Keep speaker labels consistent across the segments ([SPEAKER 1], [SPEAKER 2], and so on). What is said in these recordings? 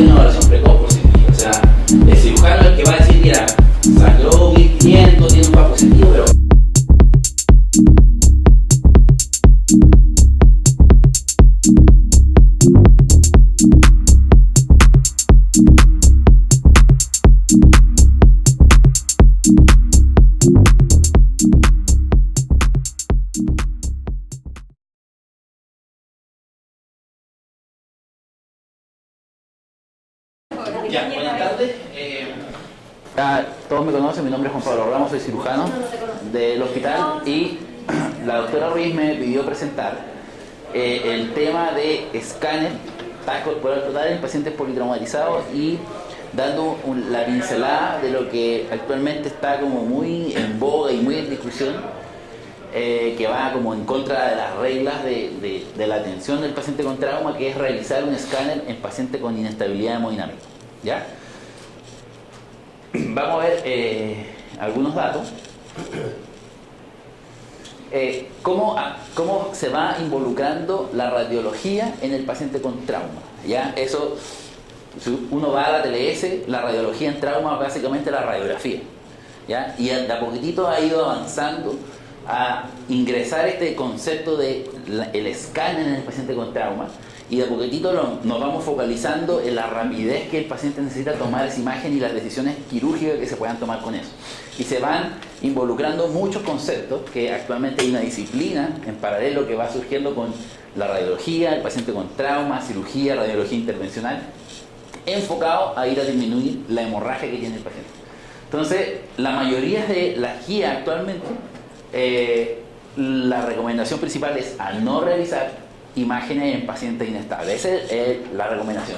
[SPEAKER 1] tiene una evaluación precoz positiva. O sea, el cirujano es el que va a decir, mira, sangró 1500, tiene un PAP positivo, pero... Ya, buenas tardes. Todos me conocen, mi nombre es Juan Pablo Ramos, soy cirujano del hospital y la doctora Ruiz me pidió presentar el tema de escáner TAC corporal total en pacientes politraumatizados y dando la pincelada de lo que actualmente está como muy en boga y muy en discusión, que va como en contra de las reglas de la atención del paciente con trauma, que es realizar un escáner en paciente con inestabilidad hemodinámica. ¿Ya? Vamos a ver algunos datos. ¿Cómo se va involucrando la radiología en el paciente con trauma? ¿Ya? Eso, si uno va a la TLS, la radiología en trauma es básicamente la radiografía. ¿Ya? Y de a poquitito ha ido avanzando a ingresar este concepto de el escáner en el paciente con trauma. Y de a poquitito nos vamos focalizando en la rapidez que el paciente necesita tomar esa imagen y las decisiones quirúrgicas que se puedan tomar con eso. Y se van involucrando muchos conceptos, que actualmente hay una disciplina en paralelo que va surgiendo con la radiología, el paciente con trauma, cirugía, radiología intervencional, enfocado a ir a disminuir la hemorragia que tiene el paciente. Entonces, la mayoría de las guías actualmente, la recomendación principal es a no realizar imágenes en pacientes inestables. Esa es la recomendación.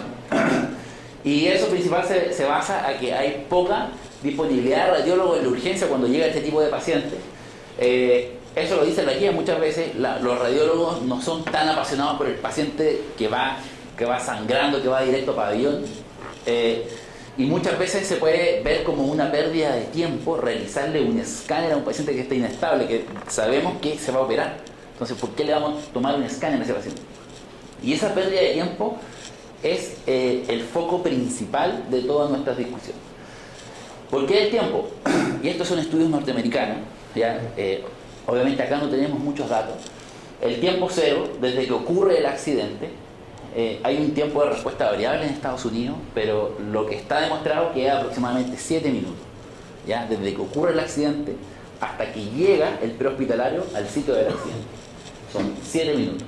[SPEAKER 1] Y eso principal se basa a que hay poca disponibilidad de radiólogos en la urgencia cuando llega este tipo de pacientes. Eso lo dice la guía. Muchas veces los radiólogos no son tan apasionados por el paciente que va sangrando, que va directo a pabellón. Y muchas veces se puede ver como una pérdida de tiempo realizarle un escáner a un paciente que está inestable, que sabemos que se va a operar. Entonces, ¿por qué le vamos a tomar un escáner a ese paciente? Y esa pérdida de tiempo es el foco principal de todas nuestras discusiones. ¿Por qué el tiempo? Y estos son estudios norteamericanos, ¿ya? Obviamente acá no tenemos muchos datos. El tiempo cero, desde que ocurre el accidente, hay un tiempo de respuesta variable en Estados Unidos, pero lo que está demostrado es que es aproximadamente 7 minutos, ¿ya? Desde que ocurre el accidente hasta que llega el prehospitalario al sitio del accidente. Son 7 minutos.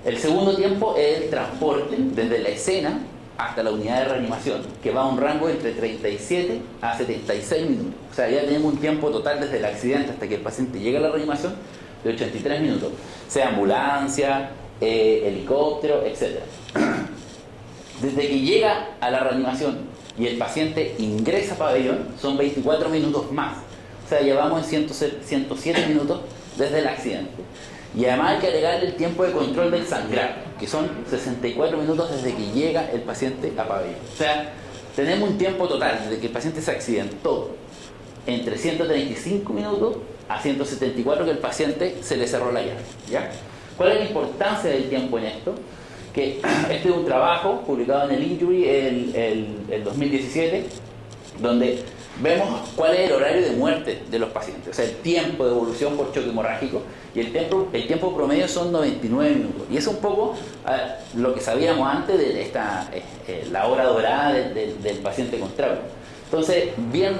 [SPEAKER 1] El segundo tiempo es el transporte desde la escena hasta la unidad de reanimación, que va a un rango entre 37 a 76 minutos. O sea, ya tenemos un tiempo total desde el accidente hasta que el paciente llega a la reanimación de 83 minutos. Sea ambulancia, helicóptero, etc. Desde que llega a la reanimación y el paciente ingresa a pabellón, son 24 minutos más. O sea, llevamos en 107 minutos desde el accidente. Y además hay que agregarle el tiempo de control del sangrado, que son 64 minutos desde que llega el paciente a pabellón. O sea, tenemos un tiempo total desde que el paciente se accidentó, entre 135 minutos a 174 que el paciente se le cerró la llave. ¿Ya? ¿Cuál es la importancia del tiempo en esto? Que este es un trabajo publicado en el Injury el 2017, donde vemos cuál es el horario de muerte de los pacientes, o sea, el tiempo de evolución por choque hemorrágico, y el tiempo promedio son 99 minutos. Y es un poco lo que sabíamos antes de la hora dorada del paciente con trauma. Entonces,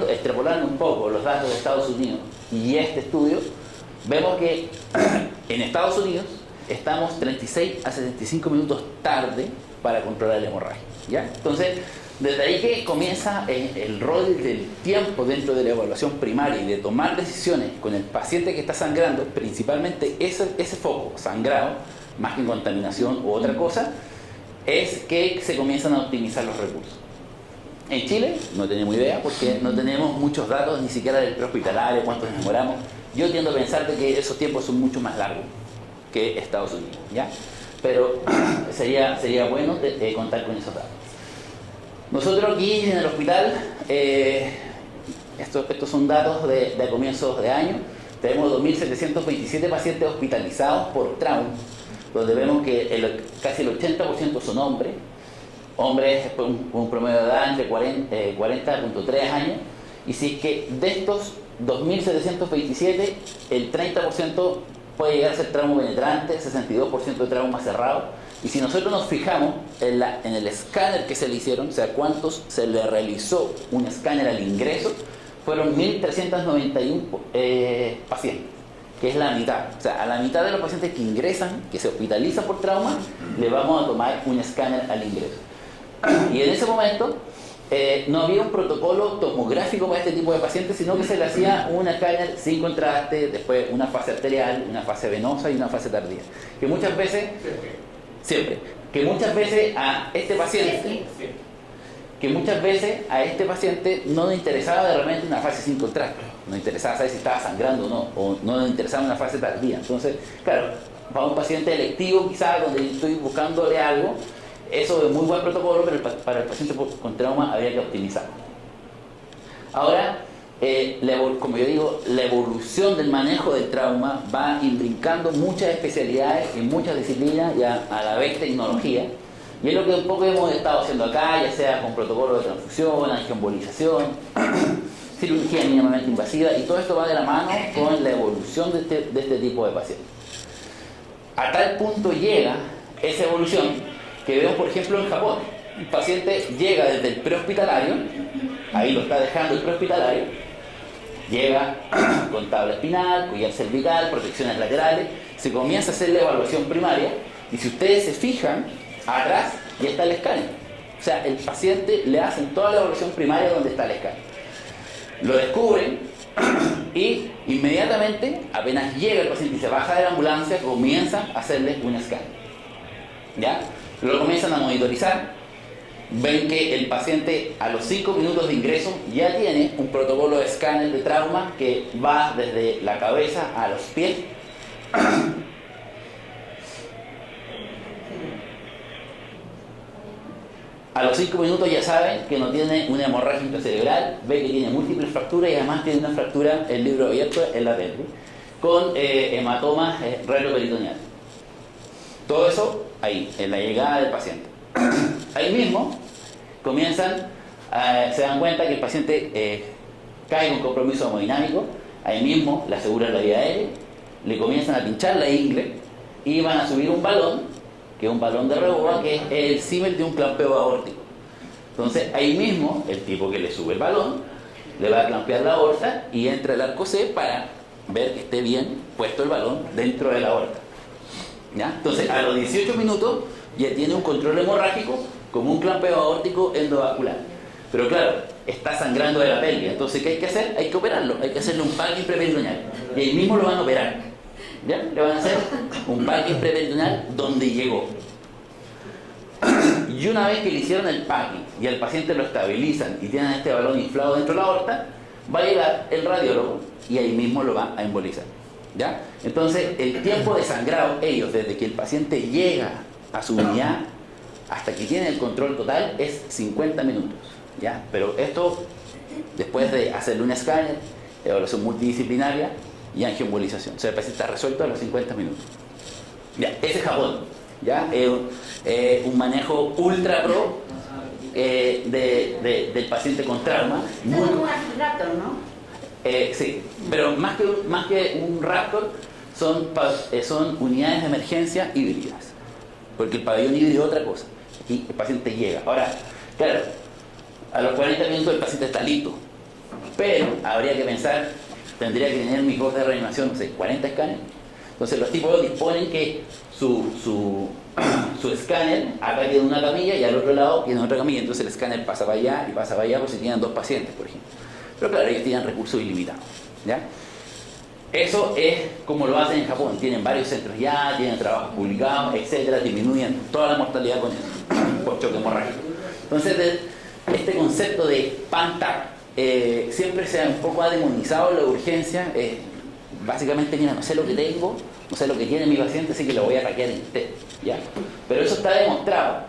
[SPEAKER 1] extrapolando un poco los datos de Estados Unidos y este estudio, vemos que en Estados Unidos estamos 36 a 75 minutos tarde para controlar la hemorragia, ¿ya? Entonces, desde ahí que comienza el rol del tiempo dentro de la evaluación primaria y de tomar decisiones con el paciente que está sangrando, principalmente ese foco, sangrado, más que contaminación u otra cosa, es que se comienzan a optimizar los recursos. En Chile no tenemos idea porque no tenemos muchos datos, ni siquiera del prehospitalario, cuántos demoramos. Yo tiendo a pensar de que esos tiempos son mucho más largos que Estados Unidos, ¿ya? Pero sería bueno contar con esos datos. Nosotros aquí en el hospital, estos son datos de comienzos de año, tenemos 2.727 pacientes hospitalizados por trauma, donde vemos que casi el 80% son hombres, hombres con un promedio de edad entre 40.3 años, y si es que de estos 2.727, el 30% puede llegar a ser trauma penetrante, 62% de trauma cerrado. Y si nosotros nos fijamos en el escáner que se le hicieron, o sea, cuántos se le realizó un escáner al ingreso, fueron 1.391 pacientes, que es la mitad. O sea, a la mitad de los pacientes que ingresan, que se hospitalizan por trauma, le vamos a tomar un escáner al ingreso. Y en ese momento no había un protocolo tomográfico para este tipo de pacientes, sino que se le hacía un escáner sin contraste, después una fase arterial, una fase venosa y una fase tardía. Que muchas veces, que muchas veces a este paciente no le interesaba de repente una fase sin contraste, no le interesaba saber si estaba sangrando o no, o no le interesaba una fase tardía. Entonces, claro, para un paciente electivo quizás donde estoy buscándole algo, eso es muy buen protocolo, pero para el paciente con trauma habría que optimizarlo. Ahora, como yo digo, la evolución del manejo del trauma va imbrincando muchas especialidades y muchas disciplinas y a la vez tecnología. Y es lo que un poco hemos estado haciendo acá, ya sea con protocolos de transfusión, angioembolización, cirugía mínimamente invasiva, y todo esto va de la mano con la evolución de este tipo de pacientes. A tal punto llega esa evolución que vemos, por ejemplo, en Japón. El paciente llega desde el prehospitalario, ahí lo está dejando el prehospitalario, llega con tabla espinal, collar cervical, protecciones laterales, se comienza a hacer la evaluación primaria, y si ustedes se fijan, atrás ya está el escáner. O sea, el paciente le hacen toda la evaluación primaria donde está el escáner. Lo descubren y inmediatamente, apenas llega el paciente y se baja de la ambulancia, comienzan a hacerle un escáner. ¿Ya? Lo comienzan a monitorizar, ven que el paciente a los 5 minutos de ingreso ya tiene un protocolo de escáner de trauma que va desde la cabeza a los pies. A los 5 minutos ya saben que no tiene una hemorragia intracerebral, ve que tiene múltiples fracturas y además tiene una fractura, el libro abierto en la pelvis, con hematomas retroperitoneales. Todo eso ahí, en la llegada del paciente. Ahí mismo se dan cuenta que el paciente cae con compromiso hemodinámico, ahí mismo le aseguran la vía aérea, le comienzan a pinchar la ingle y van a subir un balón, que es un balón de reboa, que es el símil de un clampeo aórtico. Entonces ahí mismo el tipo que le sube el balón le va a clampear la aorta y entra el arco C para ver que esté bien puesto el balón dentro de la aorta. ¿Ya? Entonces a los 18 minutos ya tiene un control hemorrágico como un clampeo aórtico endovascular. Pero claro, está sangrando de la pelvis. Entonces, ¿qué hay que hacer? Hay que operarlo, hay que hacerle un packing preperitoneal. Y ahí mismo lo van a operar. ¿Ya? Le van a hacer un packing preperitoneal donde llegó. Y una vez que le hicieron el packing y al paciente lo estabilizan y tienen este balón inflado dentro de la aorta, va a llegar el radiólogo y ahí mismo lo va a embolizar. ¿Ya? Entonces, el tiempo de sangrado, ellos, desde que el paciente llega a su unidad hasta que tiene el control total, es 50 minutos. ¿Ya? Pero esto, después de hacerle un escáner, evaluación multidisciplinaria y angioembolización. O sea, el paciente está resuelto a los 50 minutos. Ya, ese es Japón. ¿Ya? Un manejo ultra pro del paciente con trauma.
[SPEAKER 2] Es como un Raptor, ¿no?
[SPEAKER 1] Sí, pero más que un Raptor son unidades de emergencia híbridas, porque el pabellón híbrido es otra cosa. Aquí el paciente llega. Ahora, claro, a los 40 minutos el paciente está listo, pero habría que pensar, tendría que tener mi coste de reanimación, no sé, 40 escáneres. Entonces los tipos disponen que su escáner acá tiene una camilla y al otro lado tiene otra camilla, entonces el escáner pasa para allá y pasa para allá por si tienen 2 pacientes, por ejemplo. Pero claro, ellos tienen recursos ilimitados. ¿Ya? Eso es como lo hacen en Japón. Tienen varios centros ya, tienen trabajos publicados, etcétera, disminuyen toda la mortalidad con eso, por choque hemorrágico. Entonces, este concepto de PANTAC siempre se ha un poco demonizado en la urgencia. Básicamente, mira, no sé lo que tengo, no sé lo que tiene mi paciente, así que lo voy a hackear en usted. ¿Ya? Pero eso está demostrado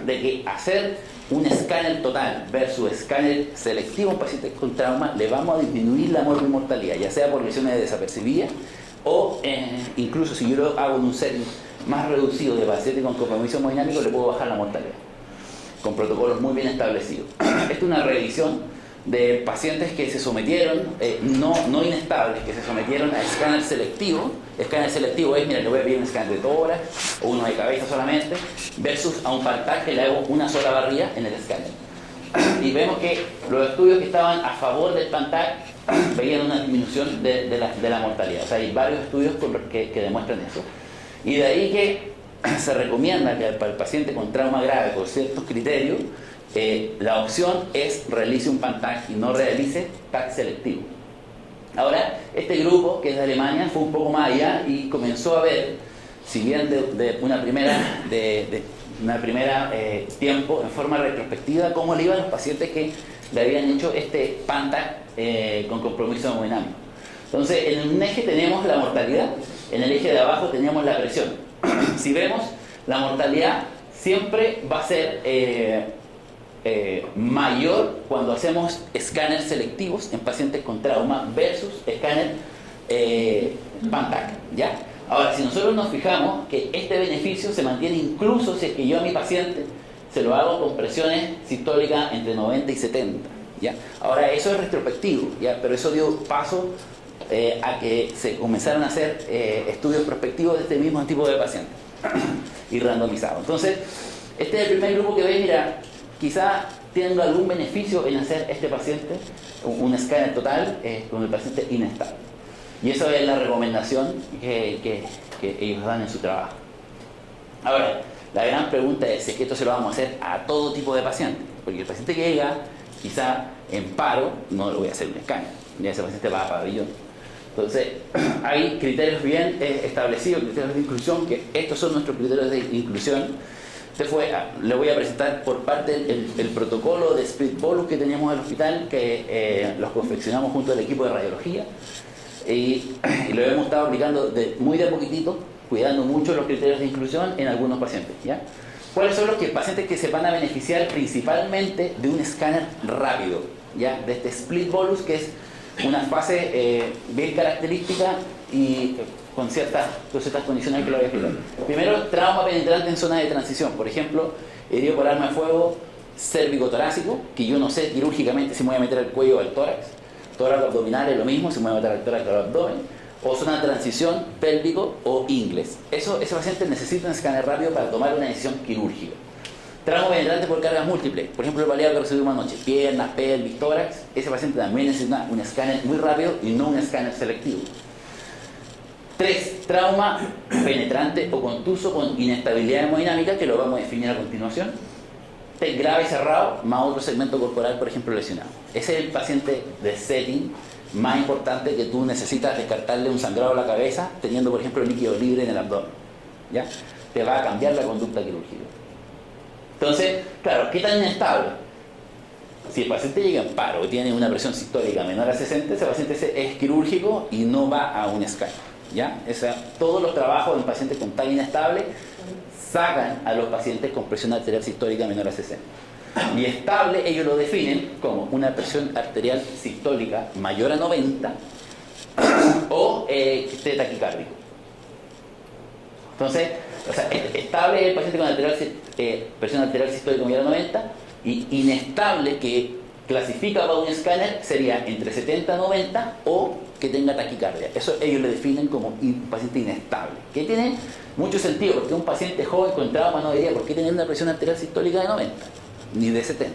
[SPEAKER 1] de que hacer un escáner total versus escáner selectivo a un paciente con trauma, le vamos a disminuir la morbimortalidad, ya sea por lesiones desapercibidas o incluso si yo lo hago en un setting más reducido de paciente con compromiso hemodinámico, le puedo bajar la mortalidad. con protocolos muy bien establecidos. Esta es una revisión de pacientes que se sometieron, no inestables, que se sometieron a escáner selectivo. Escáner selectivo es, mira, le voy a pedir un escáner de tórax o uno de cabeza solamente, versus a un Pantac que le hago una sola barrilla en el escáner. Y vemos que los estudios que estaban a favor del Pantac veían una disminución de la mortalidad. O sea, hay varios estudios que demuestran eso. Y de ahí que se recomienda que para el paciente con trauma grave, con ciertos criterios, la opción es realice un Pantac y no realice TAC selectivo. Ahora, este grupo, que es de Alemania, fue un poco más allá y comenzó a ver, si bien de una primera tiempo, en forma retrospectiva, cómo le iban los pacientes que le habían hecho este Pantac con compromiso hemodinámico. Entonces, en un eje tenemos la mortalidad, en el eje de abajo tenemos la presión. Si vemos, la mortalidad siempre va a ser mayor cuando hacemos escáneres selectivos en pacientes con trauma versus escáner Pantac, ¿ya? Ahora, si nosotros nos fijamos que este beneficio se mantiene incluso si es que yo a mi paciente se lo hago con presiones sistólicas entre 90 y 70, ¿ya? Ahora, eso es retrospectivo, ¿ya? Pero eso dio paso a que se comenzaron a hacer estudios prospectivos de este mismo tipo de pacientes y randomizados. Entonces, este es el primer grupo que ve, mira, quizá tenga algún beneficio en hacer este paciente un escáner total con el paciente inestable. Y esa es la recomendación que ellos dan en su trabajo. Ahora, la gran pregunta es si es que esto se lo vamos a hacer a todo tipo de pacientes. Porque el paciente que llega, quizá en paro, no le voy a hacer un escáner. Ya ese paciente va a pabellón. Entonces, hay criterios bien establecidos, criterios de inclusión, que estos son nuestros criterios de inclusión. Le voy a presentar por parte el protocolo de split bolus que teníamos en el hospital, que los confeccionamos junto al equipo de radiología y lo hemos estado aplicando muy de a poquitito, cuidando mucho los criterios de inclusión en algunos pacientes, ¿ya? ¿Cuáles son los pacientes que se van a beneficiar principalmente de un escáner rápido, ¿ya? De este split bolus, que es una fase bien característica y con ciertas condiciones que lo voy a explicar. Primero, trauma penetrante en zona de transición. Por ejemplo, herido por arma de fuego cérvico-torácico, que yo no sé quirúrgicamente si me voy a meter el cuello o el tórax. Tórax abdominal es lo mismo, si me voy a meter el tórax o el abdomen. O zona de transición pélvico o ingles. Ese paciente necesita un escáner rápido para tomar una decisión quirúrgica. Trauma penetrante por cargas múltiples. Por ejemplo, el baleado que recibimos anoche. Piernas, pelvis, tórax. Ese paciente también necesita un escáner muy rápido y no un escáner selectivo. 3. Trauma penetrante o contuso con inestabilidad hemodinámica, que lo vamos a definir a continuación. TEC grave cerrado, más otro segmento corporal, por ejemplo, lesionado. Ese es el paciente de setting más importante que tú necesitas descartarle un sangrado a la cabeza, teniendo, por ejemplo, líquido libre en el abdomen, ¿ya? Te va a cambiar la conducta quirúrgica. Entonces, claro, ¿qué tan inestable? Si el paciente llega en paro o tiene una presión sistólica menor a 60, ese paciente es quirúrgico y no va a un escáner, ¿ya? Todos los trabajos en pacientes con TAC inestable sacan a los pacientes con presión arterial sistólica menor a 60. Y estable ellos lo definen como una presión arterial sistólica mayor a 90 o que esté taquicárdico. Entonces, o sea, estable es el paciente con presión arterial sistólica mayor a 90, y inestable, que clasifica para un escáner, sería entre 70 y 90 o que tenga taquicardia. Eso ellos le definen como un paciente inestable, que tiene mucho sentido, porque un paciente joven con trauma no debería por qué tener una presión arterial sistólica de 90 ni de 70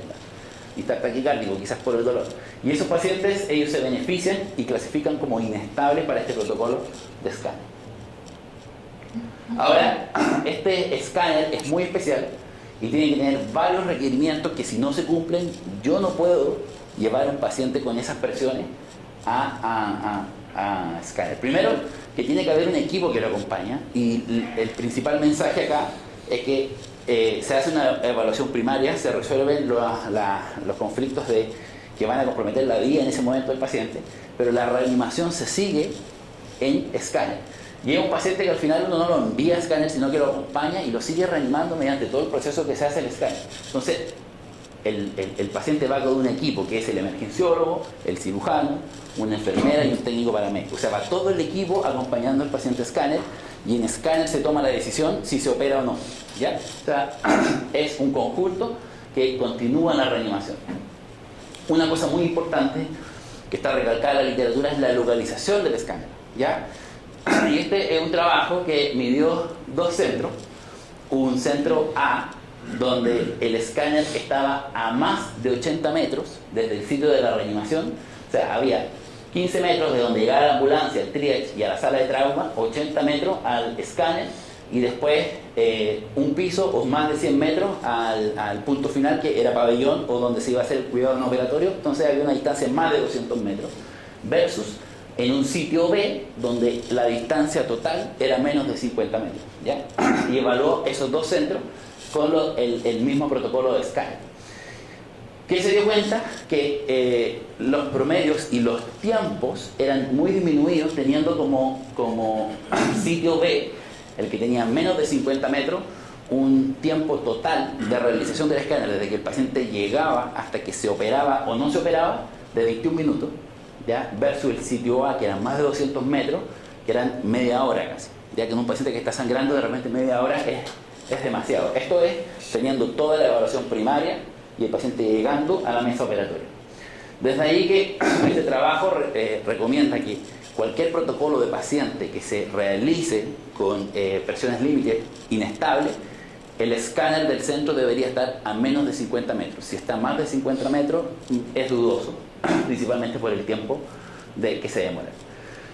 [SPEAKER 1] y estar taquicárdico, quizás por el dolor. Y esos pacientes, ellos se benefician y clasifican como inestables para este protocolo de escáner. Ahora, este escáner es muy especial y tiene que tener varios requerimientos que, si no se cumplen, yo no puedo llevar a un paciente con esas presiones a escáner. Primero, que tiene que haber un equipo que lo acompaña, y el principal mensaje acá es que se hace una evaluación primaria, se resuelven los conflictos que van a comprometer la vida en ese momento del paciente, pero la reanimación se sigue en escáner. Y es un paciente que al final uno no lo envía a escáner, sino que lo acompaña y lo sigue reanimando mediante todo el proceso que se hace el escáner. Entonces, el paciente va con un equipo que es el emergenciólogo, el cirujano, una enfermera y un técnico paramédico. O sea, va todo el equipo acompañando al paciente a escáner, y en escáner se toma la decisión si se opera o no, ¿ya? O sea, es un conjunto que continúan la reanimación. Una cosa muy importante que está recalcada en la literatura es la localización del escáner, ¿ya? Y este es un trabajo que midió dos centros. Un centro A, donde el escáner estaba a más de 80 metros desde el sitio de la reanimación. O sea, había 15 metros de donde llegaba la ambulancia, el triage y a la sala de trauma, 80 metros al escáner, y después un piso o más de 100 metros al punto final, que era pabellón o donde se iba a hacer el cuidado no operatorio. Entonces había una distancia de más de 200 metros versus en un sitio B donde la distancia total era menos de 50 metros, ¿ya? Y evaluó esos dos centros con el mismo protocolo de escáner. ¿Qué se dio cuenta? Que los promedios y los tiempos eran muy disminuidos, teniendo como sitio B, el que tenía menos de 50 metros, un tiempo total de realización del escáner desde que el paciente llegaba hasta que se operaba o no se operaba, de 21 minutos, ¿ya? Versus el sitio A, que eran más de 200 metros, que eran media hora casi, ya que en un paciente que está sangrando de repente media hora es demasiado. Esto es teniendo toda la evaluación primaria y el paciente llegando a la mesa operatoria. Desde ahí que este trabajo recomienda que cualquier protocolo de paciente que se realice con presiones límite inestables, el escáner del centro debería estar a menos de 50 metros. Si está más de 50 metros es dudoso, principalmente por el tiempo que se demora.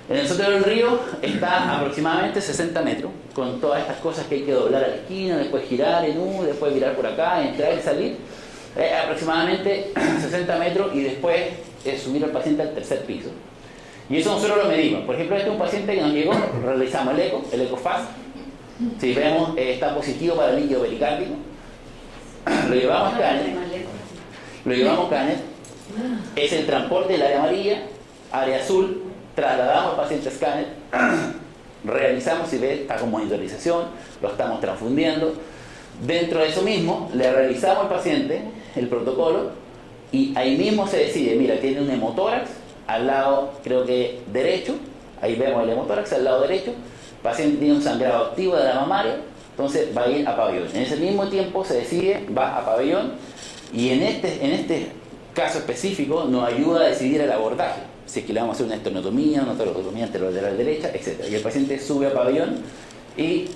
[SPEAKER 1] En el Sotero del Río está aproximadamente 60 metros, con todas estas cosas que hay que doblar a la esquina, después girar en U, después virar por acá, entrar y salir. Aproximadamente 60 metros, y después subir al paciente al tercer piso. Y eso nosotros lo medimos. Por ejemplo, este es un paciente que nos llegó, realizamos el ecofast. Si vemos, está positivo para el líquido pericárdico. Lo llevamos a escáner. Es el transporte del área amarilla, área azul. Trasladamos al paciente a escáner. Realizamos, si ve, está con monitorización. Lo estamos transfundiendo. Dentro de eso mismo, le realizamos al paciente el protocolo. Y ahí mismo se decide, mira, tiene un hemotórax al lado, creo que derecho. Ahí vemos el hemotórax al lado derecho. El paciente tiene un sangrado activo de la mamaria, entonces va a ir a pabellón. En ese mismo tiempo se decide, va a pabellón, y en este caso específico nos ayuda a decidir el abordaje. Si es que le vamos a hacer una esternotomía, una toracotomía anterolateral derecha, etc. Y el paciente sube a pabellón y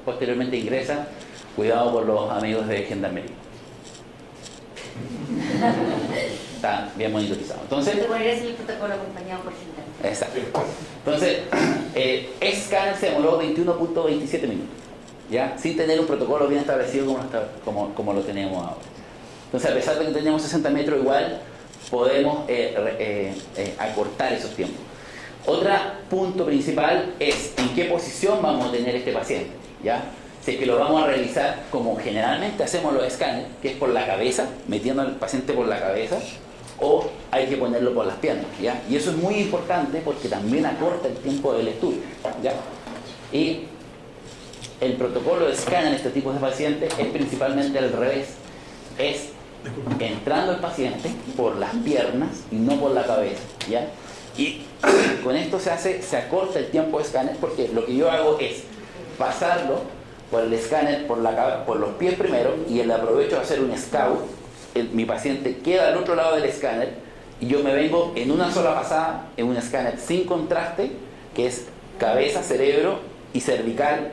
[SPEAKER 1] posteriormente ingresa, cuidado por los amigos de Gendarmería. Está bien monitorizado. Entonces,
[SPEAKER 2] es el protocolo acompañado por Gendarmería.
[SPEAKER 1] Exacto. Entonces, escáner se demoró 21.27 minutos, ¿ya? Sin tener un protocolo bien establecido como lo tenemos ahora. Entonces, a pesar de que tenemos 60 metros, igual podemos acortar esos tiempos. Otro punto principal es en qué posición vamos a tener este paciente, ¿ya? Si es que lo vamos a realizar como generalmente hacemos los escáneres, que es por la cabeza, metiendo al paciente por la cabeza, o hay que ponerlo por las piernas, ¿ya? Y eso es muy importante porque también acorta el tiempo del estudio, ¿ya? Y el protocolo de escáner en este tipo de pacientes es principalmente al revés. Es entrando el paciente por las piernas y no por la cabeza, ¿ya? Y con esto se acorta el tiempo de escáner, porque lo que yo hago es pasarlo por el escáner por los pies primero, y el aprovecho de hacer un scout. Mi paciente queda al otro lado del escáner y yo me vengo en una sola pasada en un escáner sin contraste, que es cabeza, cerebro y cervical.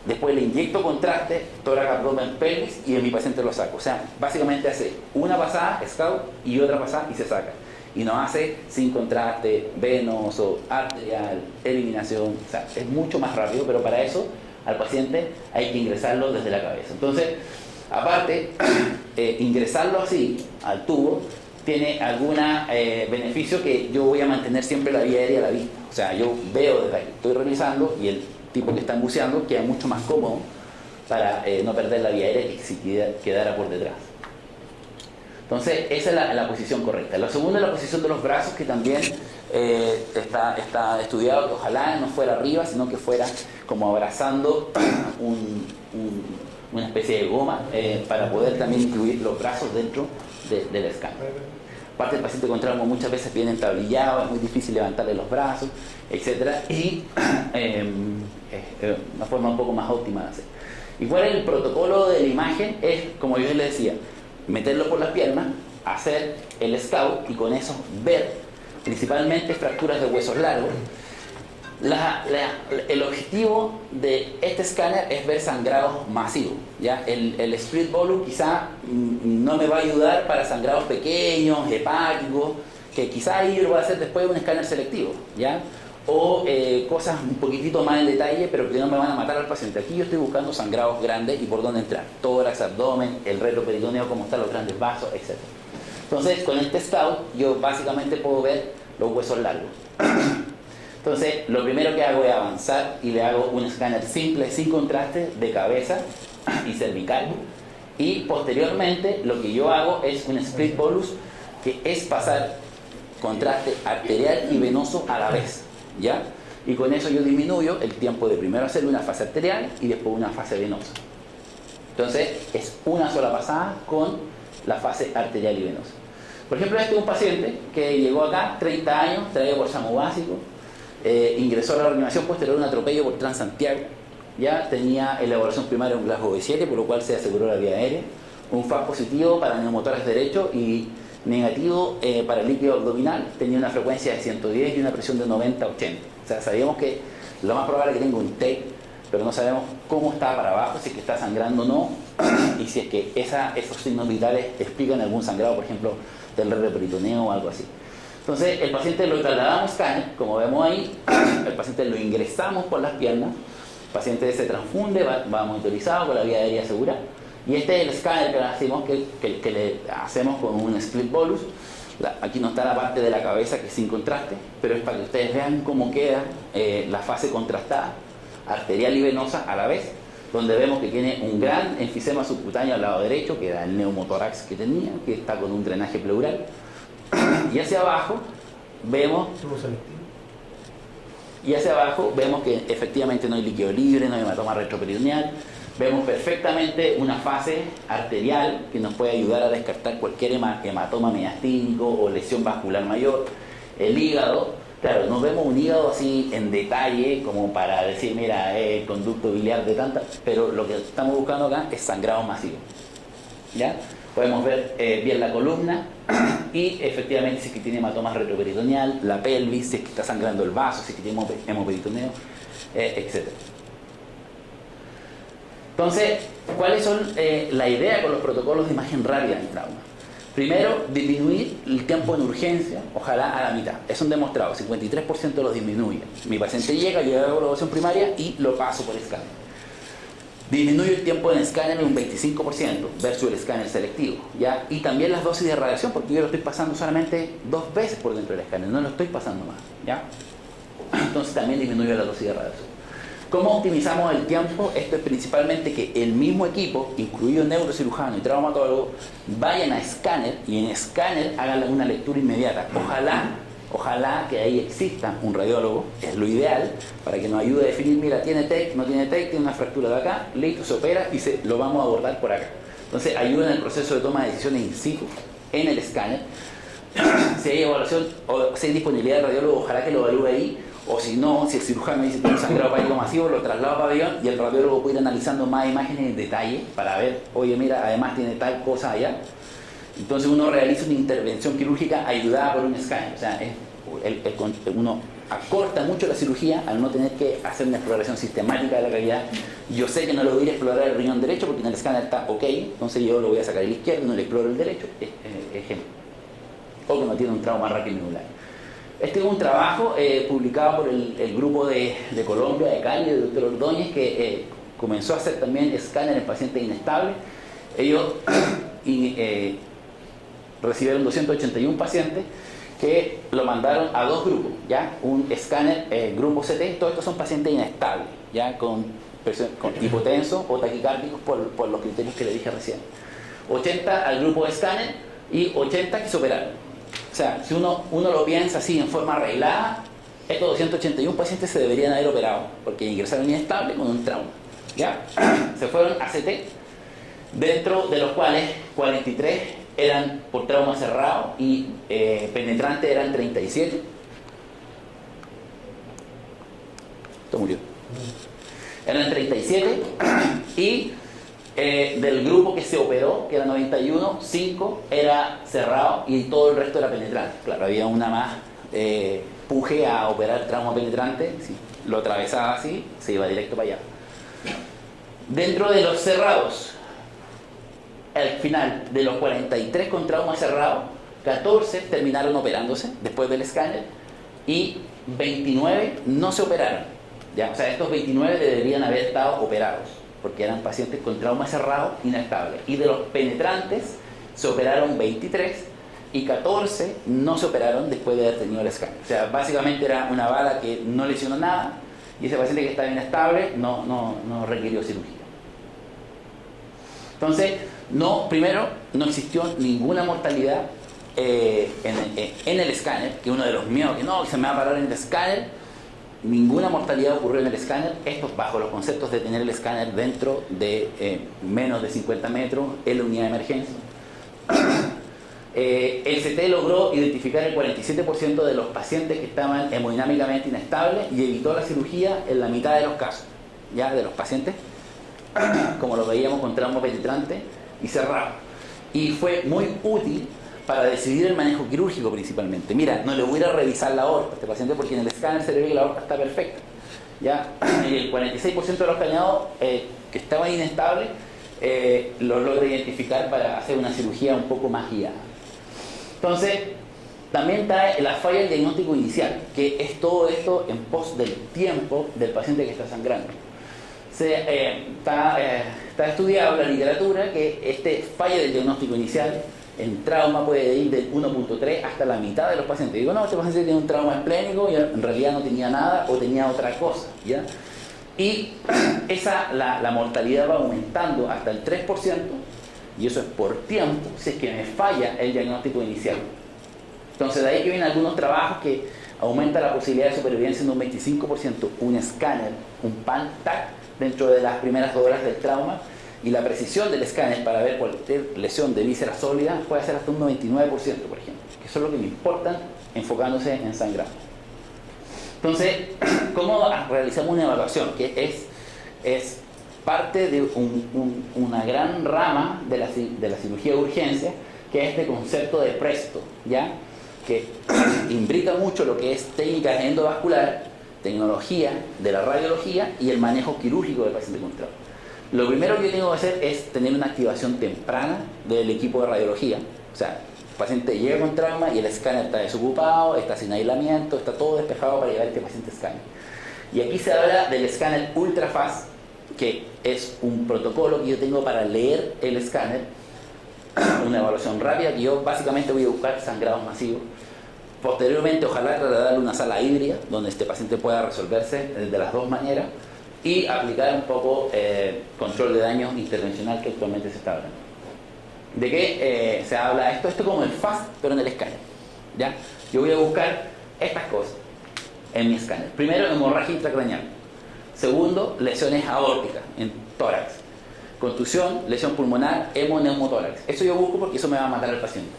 [SPEAKER 1] Después le inyecto contraste, tórax, abdomen, pelvis, y en mi paciente lo saco. O sea, básicamente hace una pasada, scout, y otra pasada y se saca. Y no hace sin contraste, venoso, arterial, eliminación. O sea, es mucho más rápido, pero para eso al paciente hay que ingresarlo desde la cabeza. Entonces, aparte, ingresarlo así al tubo tiene algún beneficio, que yo voy a mantener siempre la vía aérea a la vista. O sea, yo veo desde aquí, estoy revisando, y el tipo que está buceando queda mucho más cómodo para no perder la vía aérea que si quedara por detrás. Entonces, esa es la posición correcta. La segunda es la posición de los brazos, que también está estudiado, que ojalá no fuera arriba, sino que fuera como abrazando una especie de goma, para poder también incluir los brazos dentro del escáner. Aparte, el paciente con trauma muchas veces viene entablillado, es muy difícil levantarle los brazos, etc. Y una forma un poco más óptima de hacer. ¿Y cuál es el protocolo de la imagen? Es, como yo les decía, meterlo por las piernas, hacer el scout y con eso ver principalmente fracturas de huesos largos. El objetivo de este escáner es ver sangrados masivos, ¿ya? El split bolus quizá no me va a ayudar para sangrados pequeños, hepáticos, que quizá ahí lo voy a hacer después de un escáner selectivo, ¿ya? O cosas un poquitito más en detalle, pero que no me van a matar al paciente. Aquí yo estoy buscando sangrados grandes y por dónde entrar. Tórax, abdomen, el retroperitoneo, cómo están los grandes vasos, etc. Entonces, con este scout yo básicamente puedo ver los huesos largos. Entonces, lo primero que hago es avanzar y le hago un escáner simple, sin contraste, de cabeza y cervical. Y posteriormente, lo que yo hago es un split bolus, que es pasar contraste arterial y venoso a la vez, ¿ya? Y con eso yo disminuyo el tiempo de primero hacer una fase arterial y después una fase venosa. Entonces, es una sola pasada con la fase arterial y venosa. Por ejemplo, este es un paciente que llegó acá, 30 años, traído por SAMU básico. Ingresó a la reanimación posterior a un atropello por Transantiago. Ya tenía elaboración primaria un Glasgow B7, por lo cual se aseguró la vía aérea. Un FAS positivo para neumotórax derecho y negativo para el líquido abdominal. Tenía una frecuencia de 110 y una presión de 90-80. O sea, sabíamos que lo más probable es que tenga un TEC, pero no sabemos cómo está para abajo, si es que está sangrando o no, y si es que esos signos vitales explican algún sangrado, por ejemplo, del retroperitoneo o algo así. Entonces, el paciente lo trasladamos a escáner, como vemos ahí, el paciente lo ingresamos por las piernas, el paciente se transfunde, va monitorizado con la vía aérea segura, y este es el escáner que le hacemos con un split bolus. Aquí no está la parte de la cabeza, que es sin contraste, pero es para que ustedes vean cómo queda la fase contrastada, arterial y venosa a la vez, donde vemos que tiene un gran enfisema subcutáneo al lado derecho, que era el neumotórax que tenía, que está con un drenaje pleural. Y hacia abajo vemos que efectivamente no hay líquido libre, no hay hematoma retroperitoneal. Vemos perfectamente una fase arterial que nos puede ayudar a descartar cualquier hematoma mediastínico o lesión vascular mayor. El hígado, claro, no vemos un hígado así en detalle como para decir, mira, el conducto biliar de tanta, pero lo que estamos buscando acá es sangrado masivo, ¿ya? Podemos ver bien la columna y efectivamente si es que tiene hematomas retroperitoneal, la pelvis, si es que está sangrando el vaso, si es que tiene hemoperitoneo, etc. Entonces, ¿cuáles son la idea con los protocolos de imagen rápida en trauma? Primero, disminuir el tiempo en urgencia, ojalá a la mitad. Eso han demostrado, 53% lo disminuye. Mi paciente llega, yo hago la evaluación primaria y lo paso por escáner. Disminuye el tiempo en escáner en un 25% versus el escáner selectivo, ¿ya? Y también las dosis de radiación, porque yo lo estoy pasando solamente 2 veces por dentro del escáner, no lo estoy pasando más, ¿ya? Entonces también disminuye la dosis de radiación. ¿Cómo optimizamos el tiempo? Esto es principalmente que el mismo equipo, incluido neurocirujano y traumatólogo, vayan a escáner y en escáner hagan una lectura inmediata. Ojalá que ahí exista un radiólogo, es lo ideal, para que nos ayude a definir, mira, tiene TEC, no tiene TEC, tiene una fractura de acá, listo, se opera y lo vamos a abordar por acá. Entonces ayuda en el proceso de toma de decisiones in situ, en el escáner. Si hay evaluación o si hay disponibilidad de radiólogo, ojalá que lo evalúe ahí, o si no, si el cirujano dice que tiene un sangrado hepático masivo, lo traslado a pabellón y el radiólogo puede ir analizando más imágenes en detalle para ver, oye, mira, además tiene tal cosa allá. Entonces uno realiza una intervención quirúrgica ayudada por un escáner. O sea, uno acorta mucho la cirugía al no tener que hacer una exploración sistemática de la cavidad. Yo sé que no lo voy a ir a explorar el riñón derecho porque en el escáner está ok, entonces yo lo voy a sacar el izquierdo y no le exploro el derecho. Ejemplo. O que no tiene un trauma raquimedular. Este es un trabajo publicado por el grupo de Colombia, de Cali, del doctor Ordóñez, que comenzó a hacer también escáner en pacientes inestables. Ellos recibieron 281 pacientes que lo mandaron a 2 grupos, ¿ya? Un escáner, grupo CT, todos estos son pacientes inestables, ¿ya? Con hipotensos o taquicárdicos por los criterios que le dije recién. 80 al grupo de escáner y 80 que se operaron. O sea, si uno lo piensa así en forma arreglada, estos 281 pacientes se deberían haber operado porque ingresaron inestables con un trauma, ¿ya? Se fueron a CT, dentro de los cuales 43 eran por trauma cerrado y penetrante eran 37. Esto murió. Eran 37 y del grupo que se operó, que era 91, 5 era cerrado y todo el resto era penetrante. Claro, había una más puje a operar trauma penetrante, sí, lo atravesaba así, se iba directo para allá. Dentro de los cerrados, al final de los 43 con trauma cerrado, 14 terminaron operándose después del escáner y 29 no se operaron. ¿Ya? O sea, estos 29 deberían haber estado operados porque eran pacientes con trauma cerrado inestable. Y de los penetrantes se operaron 23 y 14 no se operaron después de haber tenido el escáner. O sea, básicamente era una bala que no lesionó nada y ese paciente que estaba inestable no requirió cirugía. Entonces, primero, no existió ninguna mortalidad en el escáner, que uno de los miedos, que se me va a parar en el escáner. Ninguna mortalidad ocurrió en el escáner, esto bajo los conceptos de tener el escáner dentro de menos de 50 metros en la unidad de emergencia. El CT logró identificar el 47% de los pacientes que estaban hemodinámicamente inestables y evitó la cirugía en la mitad de los casos, ya de los pacientes, como lo veíamos con trauma penetrante y cerrado. Y fue muy útil para decidir el manejo quirúrgico principalmente. Mira, no le voy a ir a revisar la aorta a este paciente porque en el escáner se le ve que la aorta está perfecta. ¿Ya? Y el 46% de los cañados que estaban inestables los logra identificar para hacer una cirugía un poco más guiada. Entonces, también está la falla del diagnóstico inicial, que es todo esto en pos del tiempo del paciente que está sangrando. Está estudiado en la literatura que este falla del diagnóstico inicial en trauma puede ir del 1.3 hasta la mitad de los pacientes. Digo, no, este paciente tiene un trauma esplénico y en realidad no tenía nada o tenía otra cosa, ¿ya? Y la mortalidad va aumentando hasta el 3%, y eso es por tiempo, si es que me falla el diagnóstico inicial. Entonces, de ahí que vienen algunos trabajos que aumenta la posibilidad de supervivencia en un 25%, un escáner, un PAN-TAC, dentro de las primeras horas del trauma, y la precisión del escáner para ver cualquier lesión de víscera sólida puede ser hasta un 99%, por ejemplo, que eso es lo que me importa enfocándose en sangrado. Entonces, ¿cómo realizamos una evaluación? Que es parte de una gran rama de la cirugía de urgencia, que es este concepto de presto, ¿ya? Que imbrica mucho lo que es técnicas endovasculares, tecnología de la radiología y el manejo quirúrgico del paciente con trauma. Lo primero que yo tengo que hacer es tener una activación temprana del equipo de radiología. O sea, el paciente llega con trauma y el escáner está desocupado, está sin aislamiento, está todo despejado para llevar a este paciente escáner. Y aquí se habla del escáner ultrafast, que es un protocolo que yo tengo para leer el escáner, una evaluación rápida que yo básicamente voy a buscar sangrados masivos. Posteriormente, ojalá trasladarle una sala híbrida donde este paciente pueda resolverse de las dos maneras y aplicar un poco control de daño intervencional que actualmente se está hablando. ¿De qué se habla esto? Esto es como el FAST, pero en el escáner, ¿ya? Yo voy a buscar estas cosas en mi escáner. Primero, hemorragia intracraneal. Segundo, lesiones aórticas en tórax. Contusión, lesión pulmonar, hemoneumotórax. Eso yo busco porque eso me va a matar al paciente.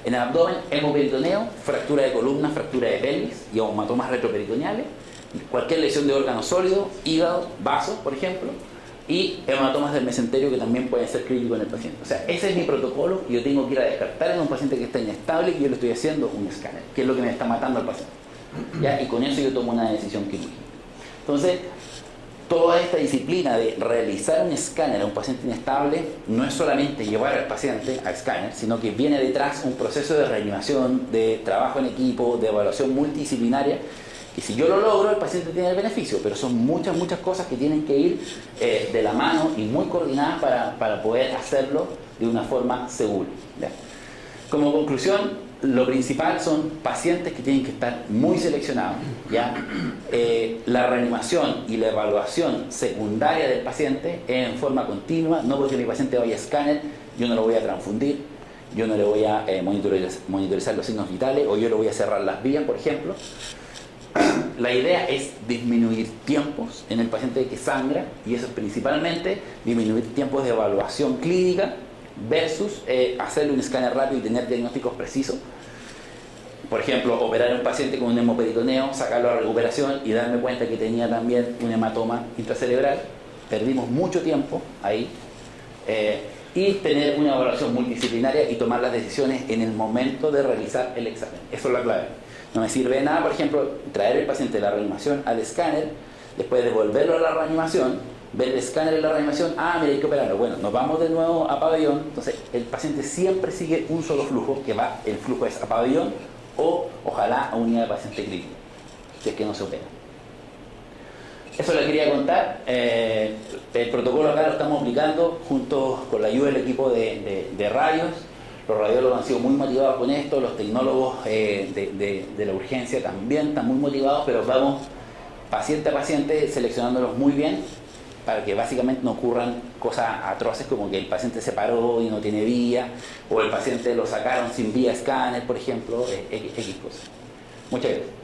[SPEAKER 1] En el abdomen, hemoperitoneo, fractura de columna, fractura de pelvis y hematomas retroperitoneales. Cualquier lesión de órgano sólido, hígado, vaso, por ejemplo, y hematomas del mesenterio que también pueden ser críticos en el paciente. O sea, ese es mi protocolo y yo tengo que ir a descartar en un paciente que está inestable y que yo le estoy haciendo un escáner, que es lo que me está matando al paciente. ¿Ya? Y con eso yo tomo una decisión quirúrgica. Entonces, toda esta disciplina de realizar un escáner a un paciente inestable no es solamente llevar al paciente a escáner, sino que viene detrás un proceso de reanimación, de trabajo en equipo, de evaluación multidisciplinaria, que si yo lo logro, el paciente tiene el beneficio, pero son muchas cosas que tienen que ir de la mano y muy coordinadas para poder hacerlo de una forma segura, ¿ya? Como conclusión, lo principal son pacientes que tienen que estar muy seleccionados, ¿ya? La reanimación y la evaluación secundaria del paciente en forma continua, no porque mi paciente vaya a escáner, yo no lo voy a transfundir, yo no le voy a monitorizar los signos vitales o yo le voy a cerrar las vías, por ejemplo. La idea es disminuir tiempos en el paciente que sangra, y eso es principalmente disminuir tiempos de evaluación clínica versus hacerle un escáner rápido y tener diagnósticos precisos. Por ejemplo, operar a un paciente con un hemoperitoneo, sacarlo a recuperación y darme cuenta que tenía también un hematoma intracerebral. Perdimos mucho tiempo ahí, Y tener una evaluación multidisciplinaria y tomar las decisiones en el momento de realizar el examen. Eso es la clave. No me sirve de nada, por ejemplo, traer el paciente de la reanimación al escáner, después devolverlo a la reanimación, ver el escáner en la reanimación, mira, hay que operarlo. Bueno, nos vamos de nuevo a pabellón, entonces el paciente siempre sigue un solo flujo, que va, el flujo es a pabellón o ojalá a unidad de paciente crítico, si es que no se opera. Eso le quería contar. El protocolo acá lo estamos aplicando junto con la ayuda del equipo de radios. Los radiólogos han sido muy motivados con esto, los tecnólogos de la urgencia también están muy motivados, pero vamos paciente a paciente seleccionándolos muy bien para que básicamente no ocurran cosas atroces como que el paciente se paró y no tiene vía, o el paciente lo sacaron sin vía escáner, por ejemplo, X cosas. Muchas gracias.